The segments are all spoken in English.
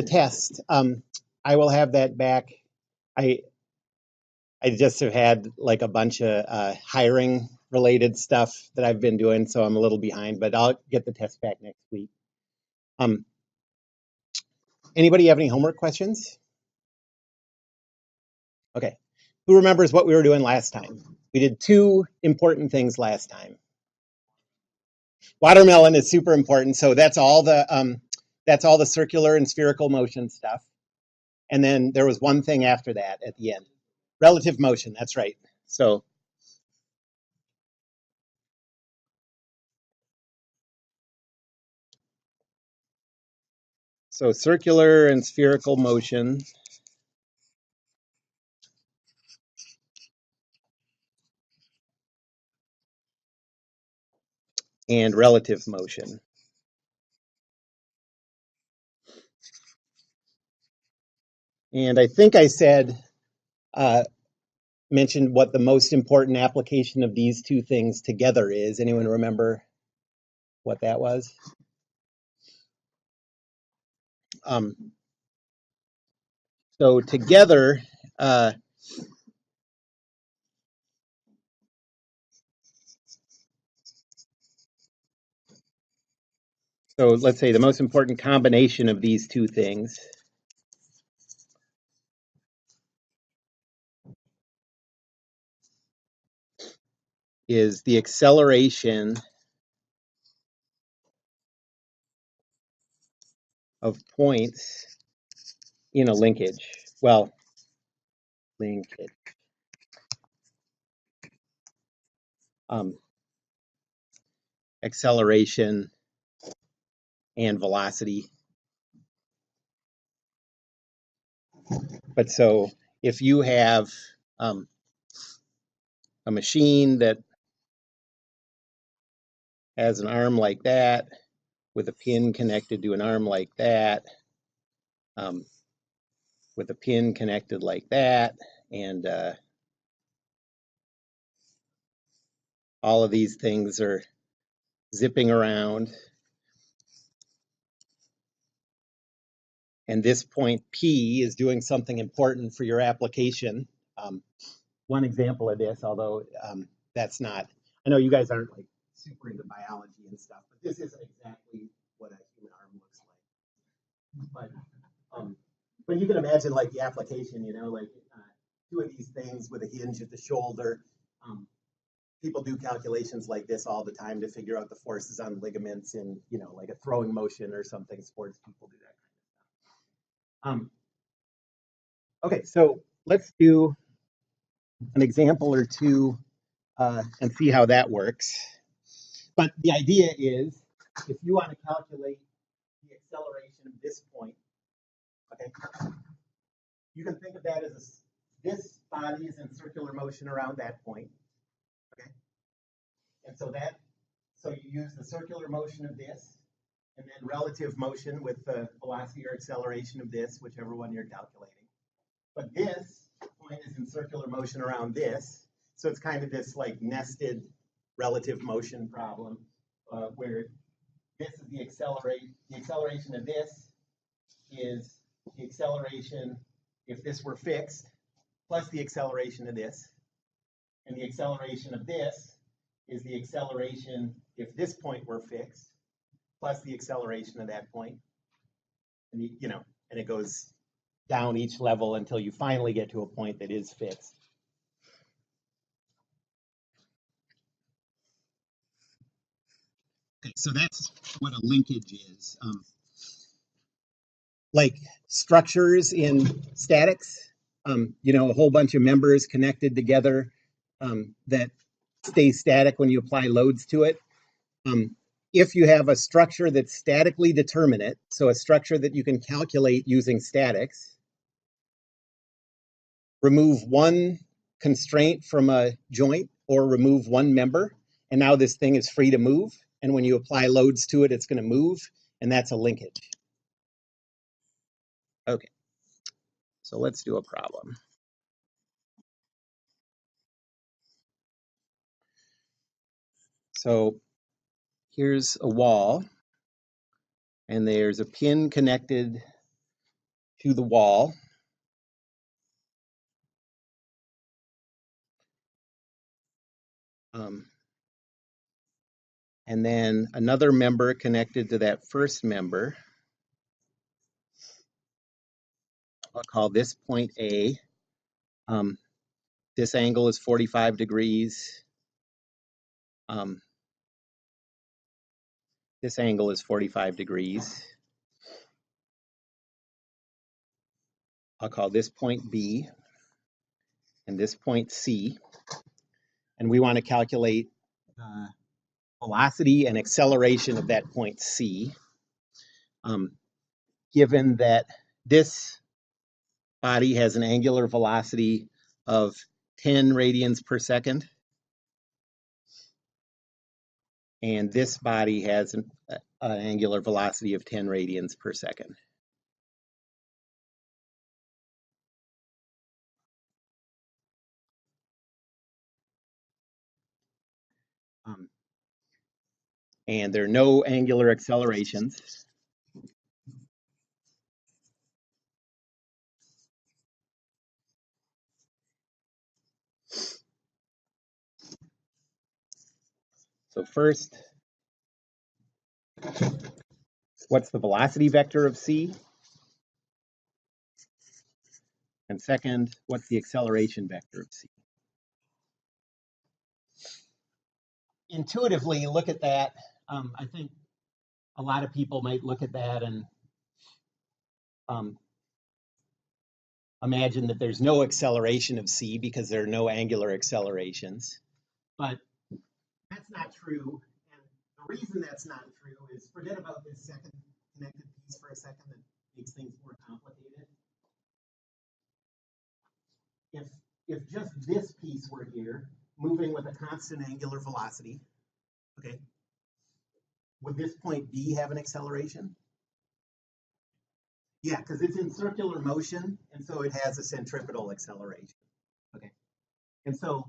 test. I will have that back. I just have had like a bunch of hiring related stuff that I've been doing, so I'm a little behind, but I'll get the test back next week. Anybody have any homework questions? Okay. Who remembers what we were doing last time? We did two important things last time. Watermelon is super important, so that's all the circular and spherical motion stuff. And then there was one thing after that at the end. Relative motion, that's right. So circular and spherical motion. And relative motion. And I think I said, mentioned what the most important application of these two things together is. Anyone remember what that was? So together, so let's say the most important combination of these two things is the acceleration of points in a linkage. Well, linkage. Acceleration and velocity. But so if you have a machine that has an arm like that with a pin connected to an arm like that, with a pin connected like that, and all of these things are zipping around. And this point P is doing something important for your application. One example of this, although that's not, I know you guys aren't like super into biology and stuff, but this isn't exactly what a human arm looks like. But you can imagine like the application, like two of these things with a hinge at the shoulder. People do calculations like this all the time to figure out the forces on ligaments in, like a throwing motion or something. Sports people do that kind of stuff. Okay, so let's do an example or two and see how that works. But the idea is, if you want to calculate the acceleration of this point, okay, you can think of that as this body is in circular motion around that point, okay? And so you use the circular motion of this, and then relative motion with the velocity or acceleration of this, whichever one you're calculating. But this point is in circular motion around this, so it's kind of this like nested relative motion problem where this is the acceleration of this is the acceleration if this were fixed, plus the acceleration of this. And the acceleration of this is the acceleration if this point were fixed, plus the acceleration of that point. And and it goes down each level until you finally get to a point that is fixed. Okay, so that's what a linkage is. Like structures in statics, a whole bunch of members connected together that stay static when you apply loads to it. If you have a structure that's statically determinate, so a structure that you can calculate using statics, remove one constraint from a joint or remove one member, and now this thing is free to move. And when you apply loads to it, it's going to move, and that's a linkage. Okay, so let's do a problem. So here's a wall, and there's a pin connected to the wall. And then another member connected to that first member. I'll call this point A. This angle is 45 degrees. This angle is 45 degrees. I'll call this point B and this point C. And we want to calculate the velocity and acceleration of that point C, given that this body has an angular velocity of 10 radians per second, and this body has an angular velocity of 10 radians per second. And there are no angular accelerations. So first, what's the velocity vector of C? And second, what's the acceleration vector of C? Intuitively, look at that. I think a lot of people might look at that and imagine that there's no acceleration of C because there are no angular accelerations. But that's not true. And the reason that's not true is, forget about this second connected piece for a second that makes things more complicated. If just this piece were here, moving with a constant angular velocity, okay, would this point B have an acceleration? Yeah, because it's in circular motion, and so it has a centripetal acceleration. Okay, and so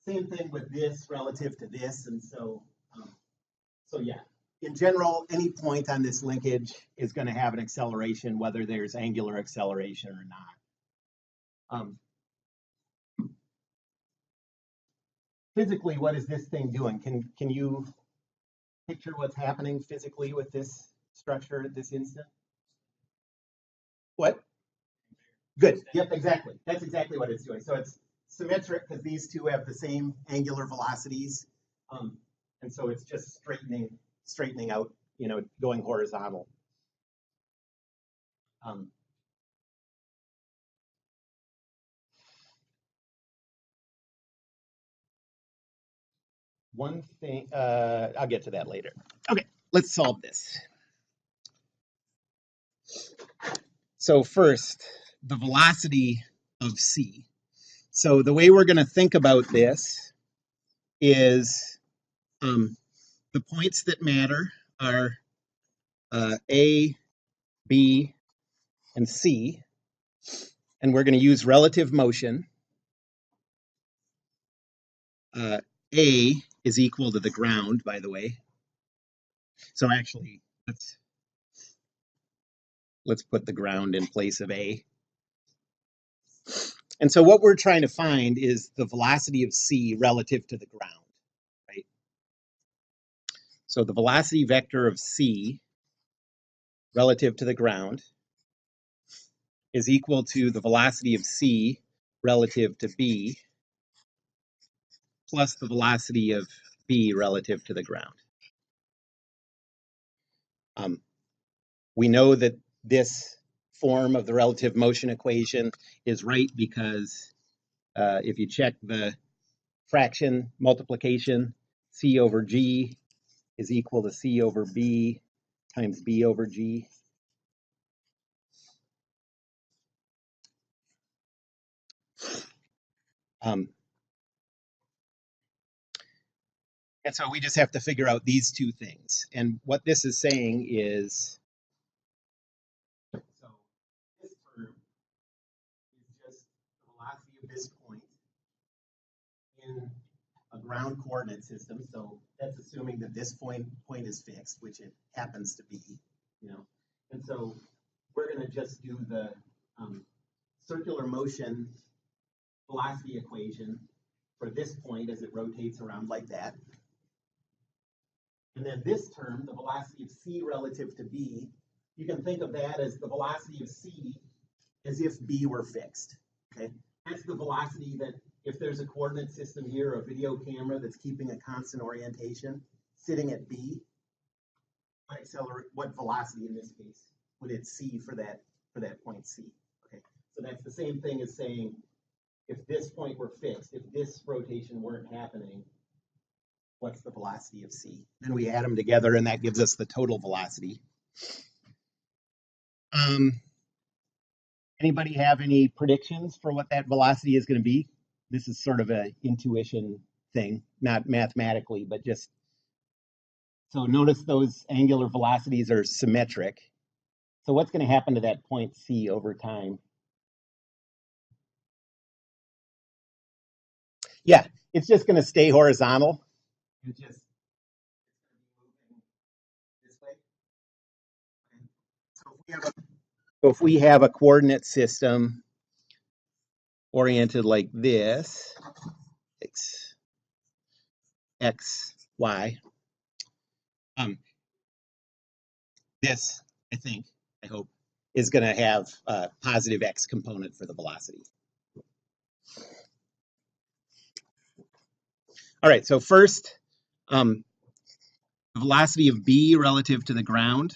same thing with this relative to this, and so yeah. In general, any point on this linkage is going to have an acceleration, whether there's angular acceleration or not. Physically, what is this thing doing? Can you picture what's happening physically with this structure at this instant? What? Good. Yep, exactly. That's exactly what it's doing. So it's symmetric because these two have the same angular velocities, and so it's just straightening out, going horizontal. One thing, I'll get to that later. Okay, let's solve this. So first, the velocity of C. So the way we're going to think about this is the points that matter are A, B, and C. And we're going to use relative motion. A is equal to the ground, by the way. So actually, let's put the ground in place of A. And so what we're trying to find is the velocity of C relative to the ground, right? So the velocity vector of C relative to the ground is equal to the velocity of C relative to B plus the velocity of B relative to the ground. We know that this form of the relative motion equation is right because if you check the fraction multiplication, C over G is equal to C over B times B over G. And so we just have to figure out these two things. And what this is saying is, so this term is just the velocity of this point in a ground coordinate system. So that's assuming that this point is fixed, which it happens to be, And so we're going to just do the circular motion velocity equation for this point as it rotates around like that. And then this term, the velocity of c relative to b, you can think of that as the velocity of c as if b were fixed. Okay, that's the velocity that if there's a coordinate system here, a video camera that's keeping a constant orientation, sitting at b, what velocity in this case would it see for that point c? Okay, so that's the same thing as saying if this point were fixed, if this rotation weren't happening, what's the velocity of c? Then we add them together, and that gives us the total velocity. Anybody have any predictions for what that velocity is going to be? This is sort of an intuition thing, not mathematically, but just so notice those angular velocities are symmetric. So what's going to happen to that point C over time? Yeah, it's just going to stay horizontal. It's just moving this way. So if we have a coordinate system oriented like this, x, y, this, I hope, is going to have a positive x component for the velocity. All right, so first, the velocity of b relative to the ground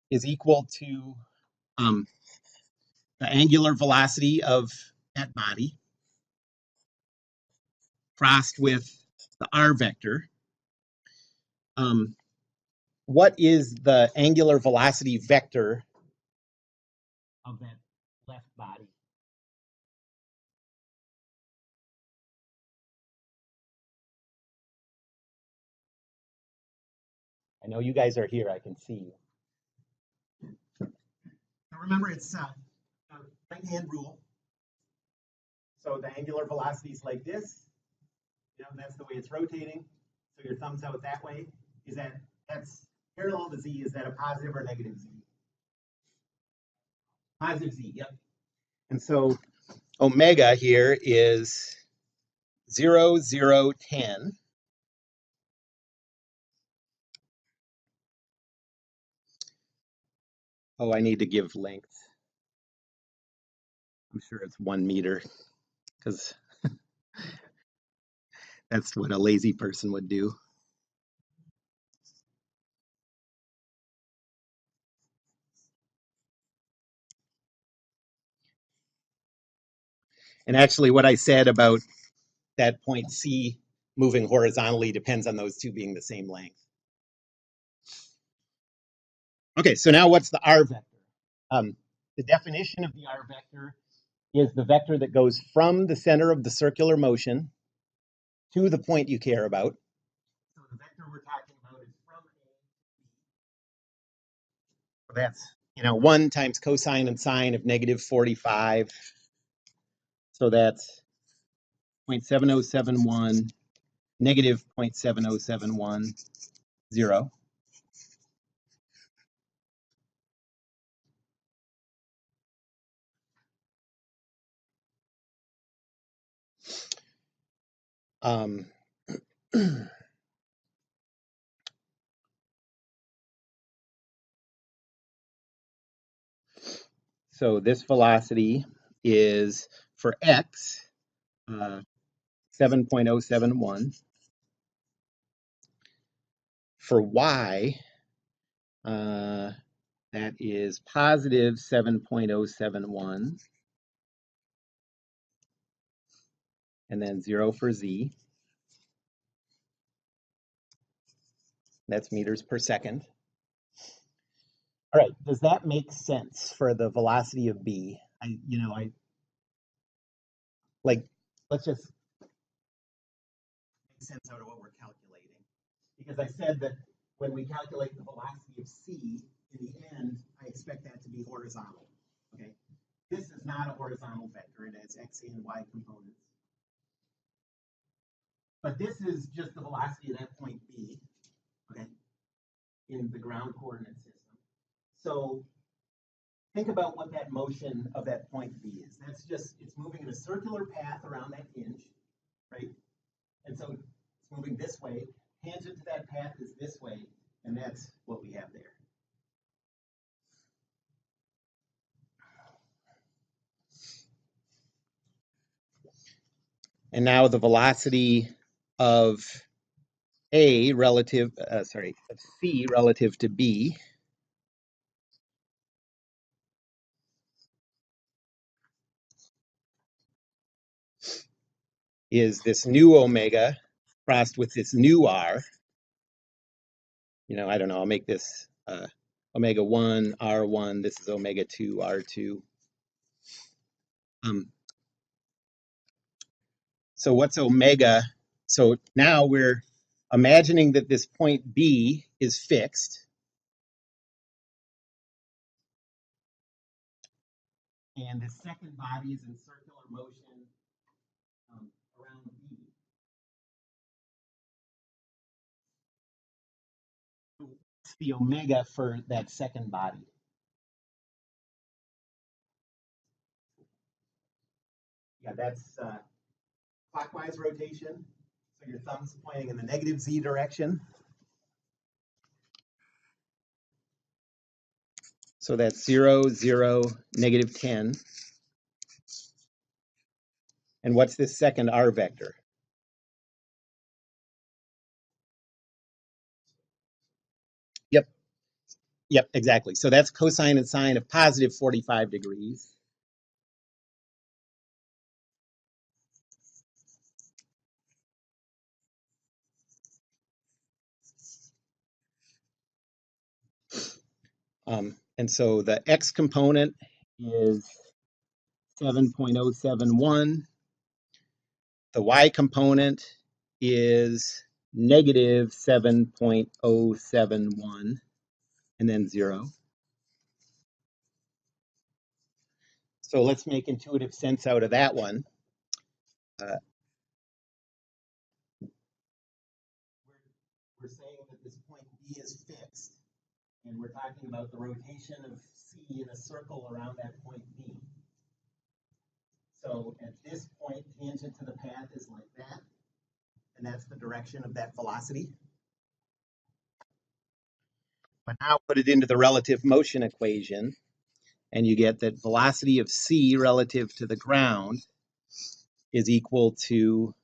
is equal to the angular velocity of that body crossed with the r vector. What is the angular velocity vector of that left body? I know you guys are here. I can see you. Now remember, it's a right-hand rule. So the angular velocity is like this. You know, that's the way it's rotating. So your thumb's out that way. That's parallel to z? Is that a positive or negative z? Positive z, yep. And so omega here is 0, 0, 10. Oh, I need to give length. I'm sure it's 1 meter because that's what a lazy person would do. And actually what I said about that point C moving horizontally depends on those two being the same length. Okay, so now what's the R vector? The definition of the R vector is the vector that goes from the center of the circular motion to the point you care about. So the vector we're talking about is from A to B. So that's, 1 times cosine and sine of negative 45. So that's 0.7071, negative 0.7071, 0. So this velocity is for x 7.071. For y, that is positive 7.071. And then 0 for z. That's meters per second. All right, does that make sense for the velocity of b? Let's just make sense out of what we're calculating. Because I said that when we calculate the velocity of c, in the end, I expect that to be horizontal. Okay, this is not a horizontal vector. It has x and y components. But this is just the velocity of that point B, okay, in the ground coordinate system. So think about what that motion of that point B is. That's just, it's moving in a circular path around that hinge, right? And so it's moving this way. Tangent to that path is this way, and that's what we have there. And now the velocity of A relative, of C relative to B is this new omega crossed with this new R. You know, I don't know, I'll make this omega 1, R1, this is omega 2, R2. So what's omega? So now we're imagining that this point B is fixed. And the second body is in circular motion around B. What's the omega for that second body? Yeah, that's clockwise rotation. So your thumb's pointing in the negative Z direction. So that's 0, 0, negative 10. And what's this second R vector? Yep, yep, exactly. So that's cosine and sine of positive 45 degrees. And so the x component is 7.071. The y component is negative 7.071, and then 0. So let's make intuitive sense out of that one. We're saying that this point B is fixed, and we're talking about the rotation of C in a circle around that point B. So at this point, tangent to the path is like that, and that's the direction of that velocity. But now put it into the relative motion equation, and you get that velocity of C relative to the ground is equal to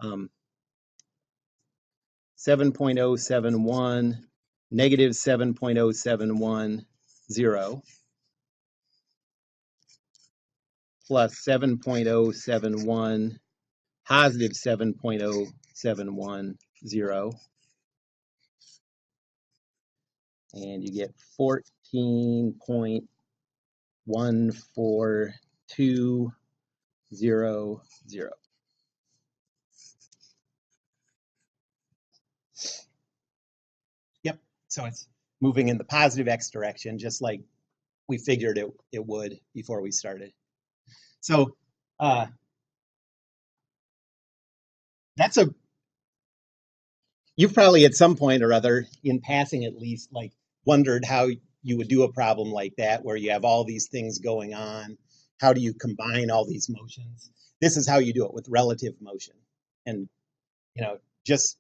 7.071 negative 7.071 0 plus 7.071 positive 7.071 0, and you get 14.14200. Yep, so it's moving in the positive x direction, just like we figured it would before we started. So that's you've probably at some point or other, in passing at least, like wondered how you would do a problem like that, where you have all these things going on. How do you combine all these motions? This is how you do it with relative motion. And, you know, just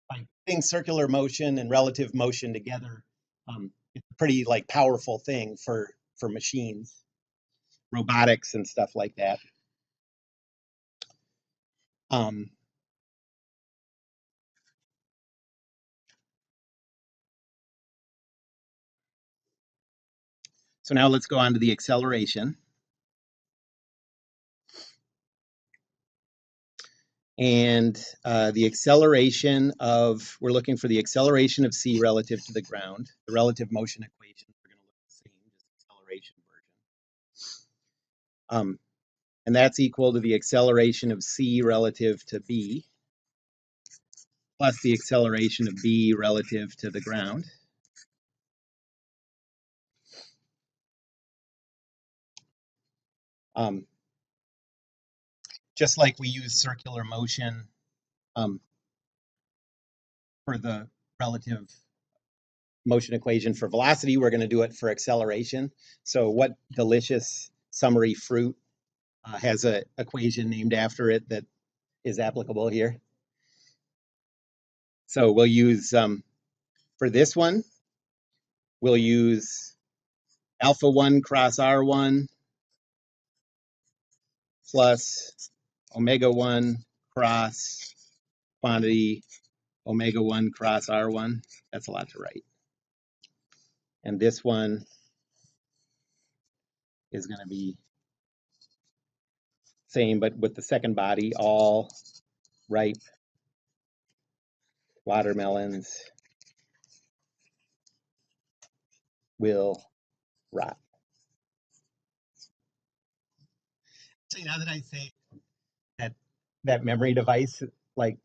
by putting circular motion and relative motion together, it's a pretty like powerful thing for machines, robotics and stuff like that. So now let's go on to the acceleration. And the acceleration of, we're looking for the acceleration of C relative to the ground. The relative motion equations are going to look the same, just acceleration version. And that's equal to the acceleration of C relative to B plus the acceleration of B relative to the ground. Just like we use circular motion for the relative motion equation for velocity, we're going to do it for acceleration. So what delicious summery fruit has an equation named after it that is applicable here? So we'll use, for this one, we'll use alpha 1 cross R1 plus omega 1 cross quantity omega 1 cross R1. That's a lot to write. And this one is going to be same, but with the second body, all ripe watermelons will rot. So now that I say that memory device, like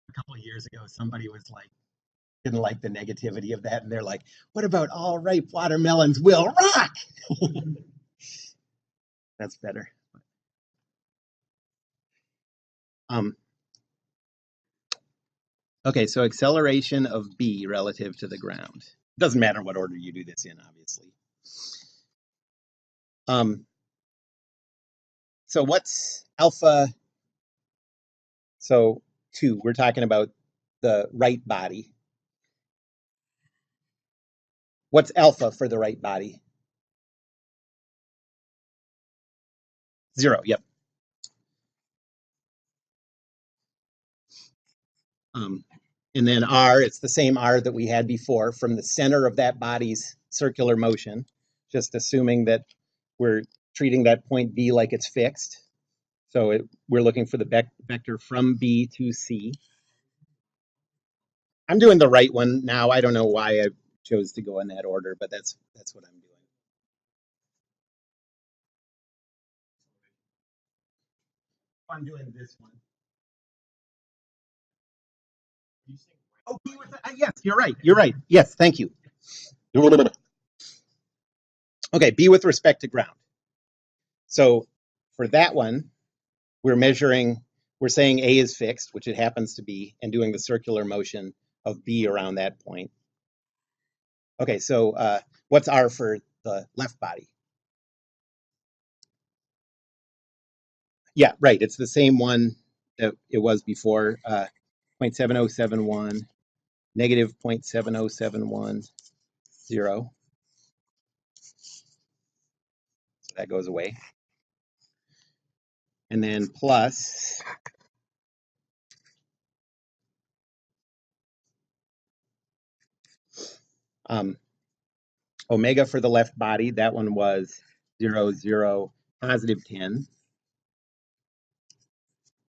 a couple of years ago, somebody was like, didn't like the negativity of that, and they're like, "What about all ripe watermelons will rot?" That's better. Okay, so acceleration of B relative to the ground. Doesn't matter what order you do this in, obviously. So what's alpha? So 2, we're talking about the right body. What's alpha for the right body? 0, yep. And then R, it's the same R that we had before from the center of that body's circular motion, just assuming that we're treating that point B like it's fixed. So we're looking for the vector from B to C. I'm doing the right one now. I don't know why I chose to go in that order, but that's what I'm doing. I'm doing this one. Oh, B with yes, you're right. You're right. Yes, thank you. Okay, B with respect to ground. So for that one, we're saying A is fixed, which it happens to be, and doing the circular motion of B around that point. Okay, so what's R for the left body? Yeah, right. It's the same one that it was before, 0.7071, negative 0.7071, 0. So that goes away. And then plus omega for the left body. That one was 0, 0, positive 10.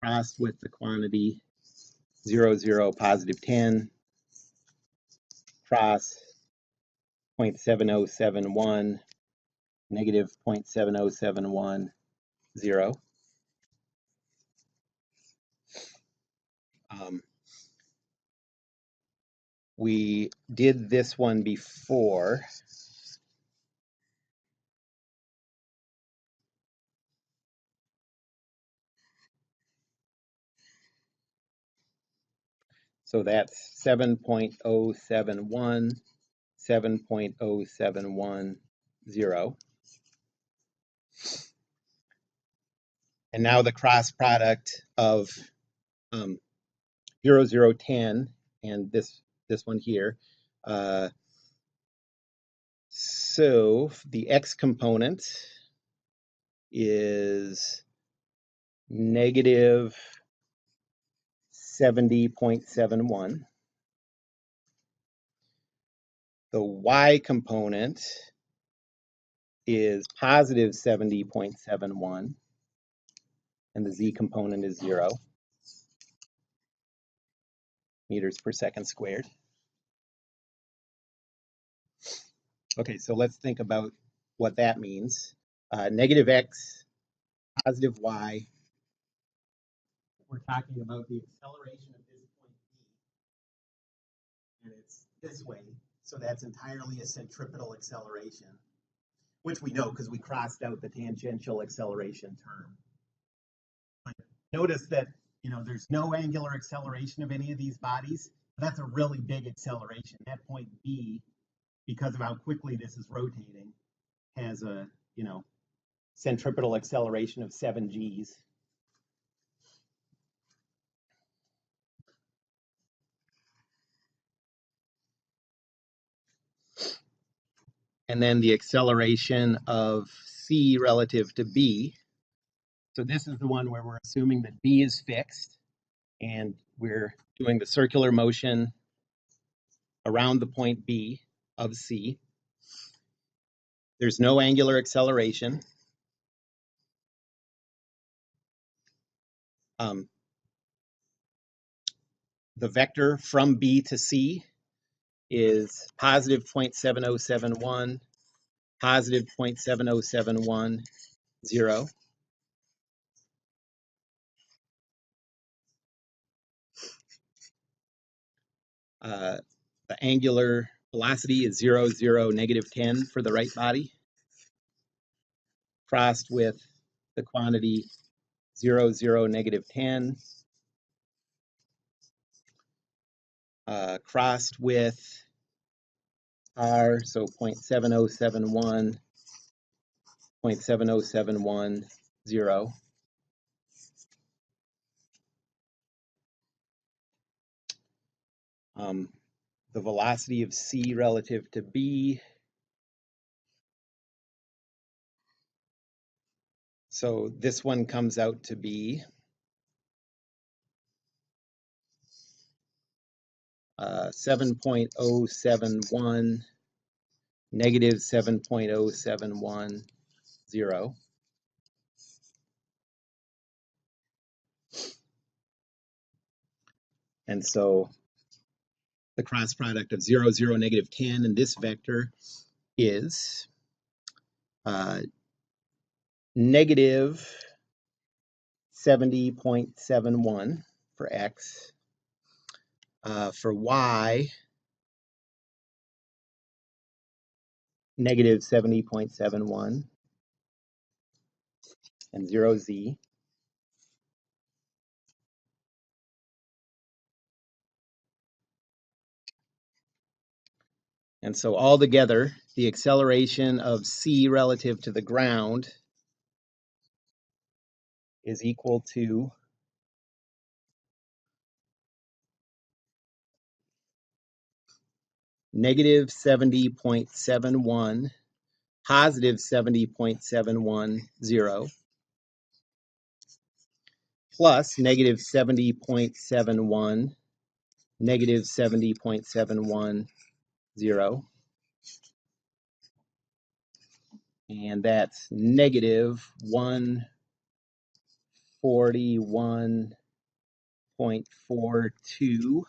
Crossed with the quantity 0, 0, positive 10. Cross 0.7071, negative 0.7071, 0. We did this one before. So that's 7.071, 7.071, 0. And now the cross product of 0, 0, 10 and this one here. So the x component is negative 70.71. The y component is positive 70.71, and the z component is 0 meters per second squared. Okay, so let's think about what that means. Negative x, positive y. We're talking about the acceleration of this point B, and it's this way. So that's entirely a centripetal acceleration, which we know because we crossed out the tangential acceleration term. But notice that there's no angular acceleration of any of these bodies. That's a really big acceleration. That point B because of how quickly this is rotating, has a, centripetal acceleration of 7 Gs. And then the acceleration of C relative to B. So this is the one where we're assuming that B is fixed, and we're doing the circular motion around the point B of C. There's no angular acceleration. The vector from B to C is positive 0.7071, positive 0.7071, 0. The angular velocity is 0, 0, negative 10 for the right body, crossed with the quantity 0, 0, negative 10, crossed with R, so 0.7071, 0.7071, 0. The velocity of C relative to B. So this one comes out to be 7.071, negative 7.071, 0. And so the cross product of 0, 0, negative 10 in this vector is negative 70.71 for X. For Y, negative 70.71 and 0Z. And so altogether, the acceleration of C relative to the ground is equal to negative 70.71, positive 70.710, plus negative 70.71, negative 70.710. And that's negative 141.4200.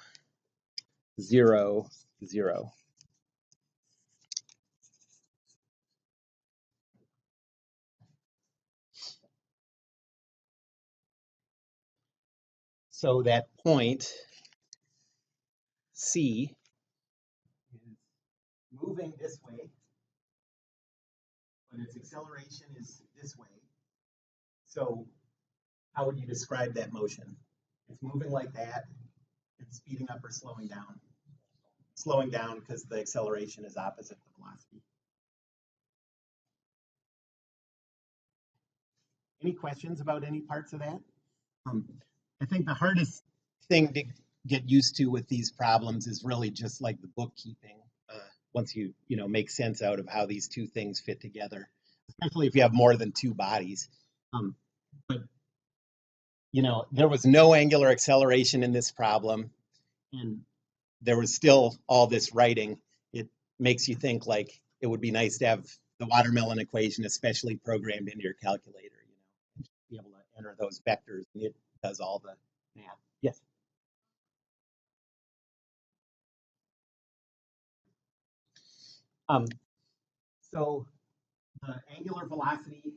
So that point C is moving this way, but its acceleration is this way. So how would you describe that motion? It's moving like that. It's speeding up or slowing down. Slowing down because the acceleration is opposite the velocity. Any questions about any parts of that? I think the hardest thing to get used to with these problems is really just like the bookkeeping. Once you make sense out of how these two things fit together, especially if you have more than two bodies. But there was no angular acceleration in this problem, and there was still all this writing. It makes you think like it would be nice to have the watermelon equation, especially programmed into your calculator. Be able to enter those vectors, and it does all the math. Yes. So the angular velocity,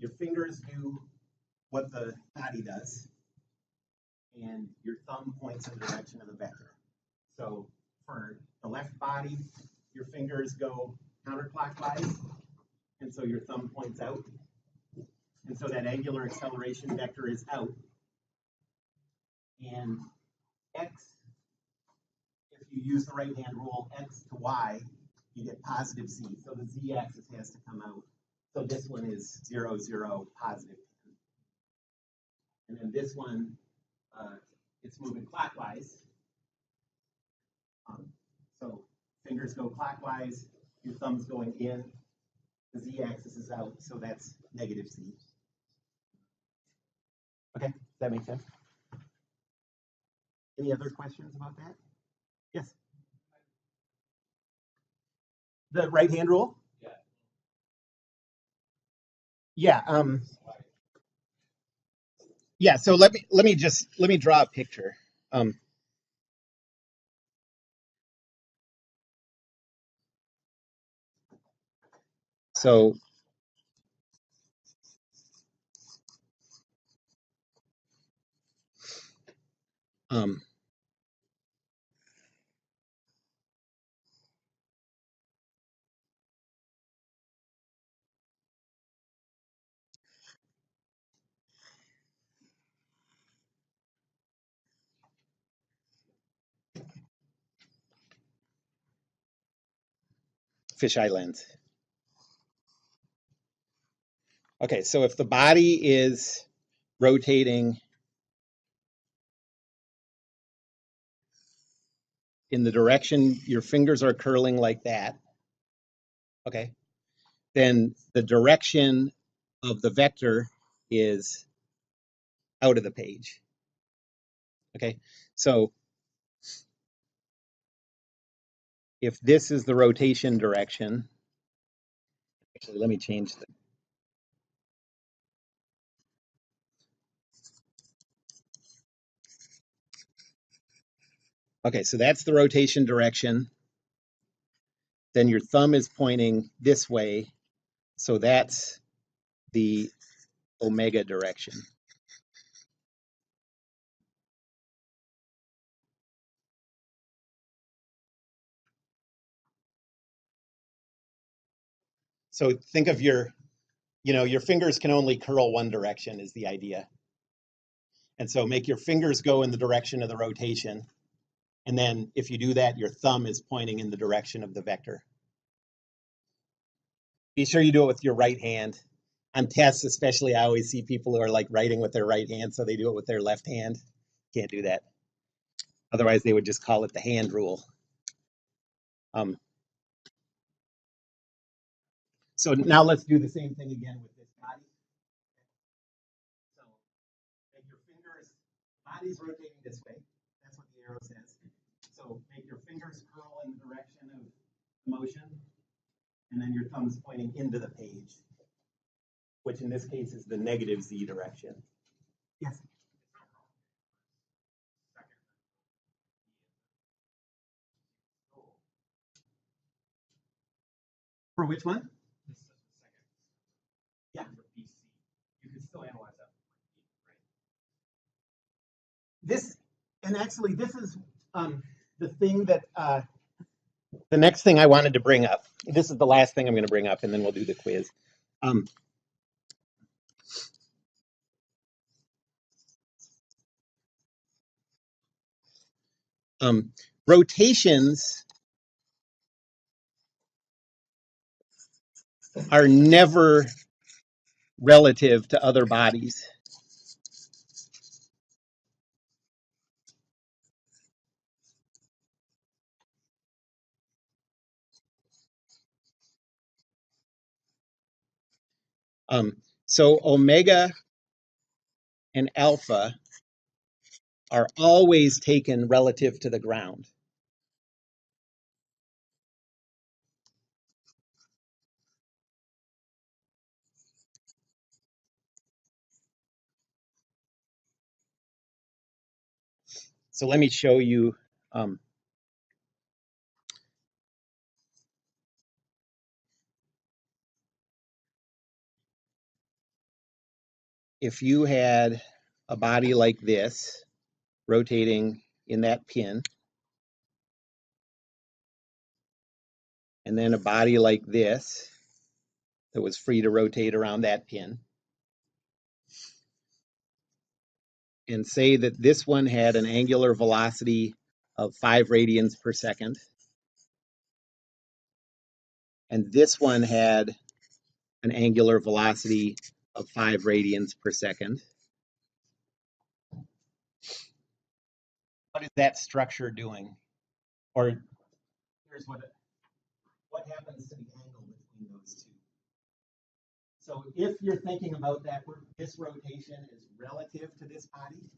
your fingers do what the body does, and your thumb points in the direction of the vector. So for the left body, your fingers go counterclockwise, and so your thumb points out. And so that angular acceleration vector is out. And x, if you use the right-hand rule, x to y you get positive z. So the z-axis has to come out. So this one is 0, 0, positive 10. And then this one, it's moving clockwise. So fingers go clockwise, your thumb's going in, the z-axis is out, so that's negative z. Okay, does that make sense? Any other questions about that? Yes. The right hand rule? Yeah. Yeah. So let me draw a picture. So fisheye lens. Okay, so if the body is rotating in the direction your fingers are curling like that, okay, then the direction of the vector is out of the page. Okay, so if this is the rotation direction, actually, let me change the. Okay, so that's the rotation direction. Then your thumb is pointing this way, so that's the omega direction. So think of your fingers can only curl one direction is the idea. And so make your fingers go in the direction of the rotation. And then if you do that, your thumb is pointing in the direction of the vector. Be sure you do it with your right hand. On tests, especially, I always see people who are like writing with their right hand, so they do it with their left hand. Can't do that. Otherwise, they would just call it the hand rule. So now let's do the same thing again with this body. So make your fingers, body's rotating this way. That's what the arrow says. So make your fingers curl in the direction of the motion, and then your thumb's pointing into the page, which in this case is the negative z direction. Yes. For which one? Yeah. You can still analyze that. This, and actually, this is the thing that the next thing I wanted to bring up. This is the last thing I'm going to bring up, and then we'll do the quiz. Rotations are never relative to other bodies. So omega and alpha are always taken relative to the ground. So let me show you. If you had a body like this rotating in that pin, and then a body like this that was free to rotate around that pin, and say that this one had an angular velocity of 5 radians per second, and this one had an angular velocity of 5 radians per second. What is that structure doing? Or here's what happens to the angle between those two. So if you're thinking about that, this rotation is relative to this body,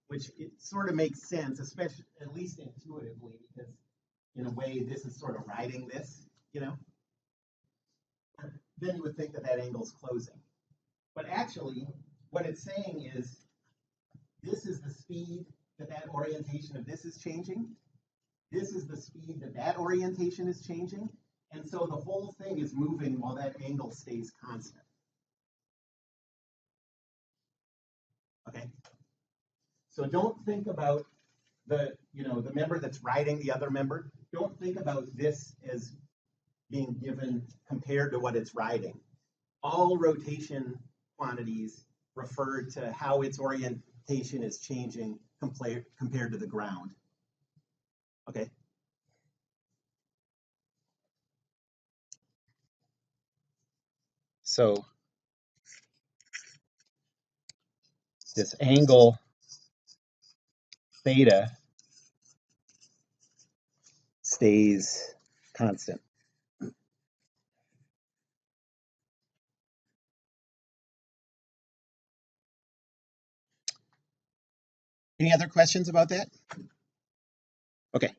which it sort of makes sense, especially at least intuitively, because in a way this is sort of riding this, you know. Then you would think that that angle's closing. But actually, what it's saying is this is the speed that that orientation of this is changing. This is the speed that that orientation is changing. And so the whole thing is moving while that angle stays constant. Okay? So don't think about the member that's riding the other member. Don't think about this as being given compared to what it's riding. All rotation quantities refer to how its orientation is changing compared to the ground. Okay. So this angle theta stays constant. Any other questions about that? Okay.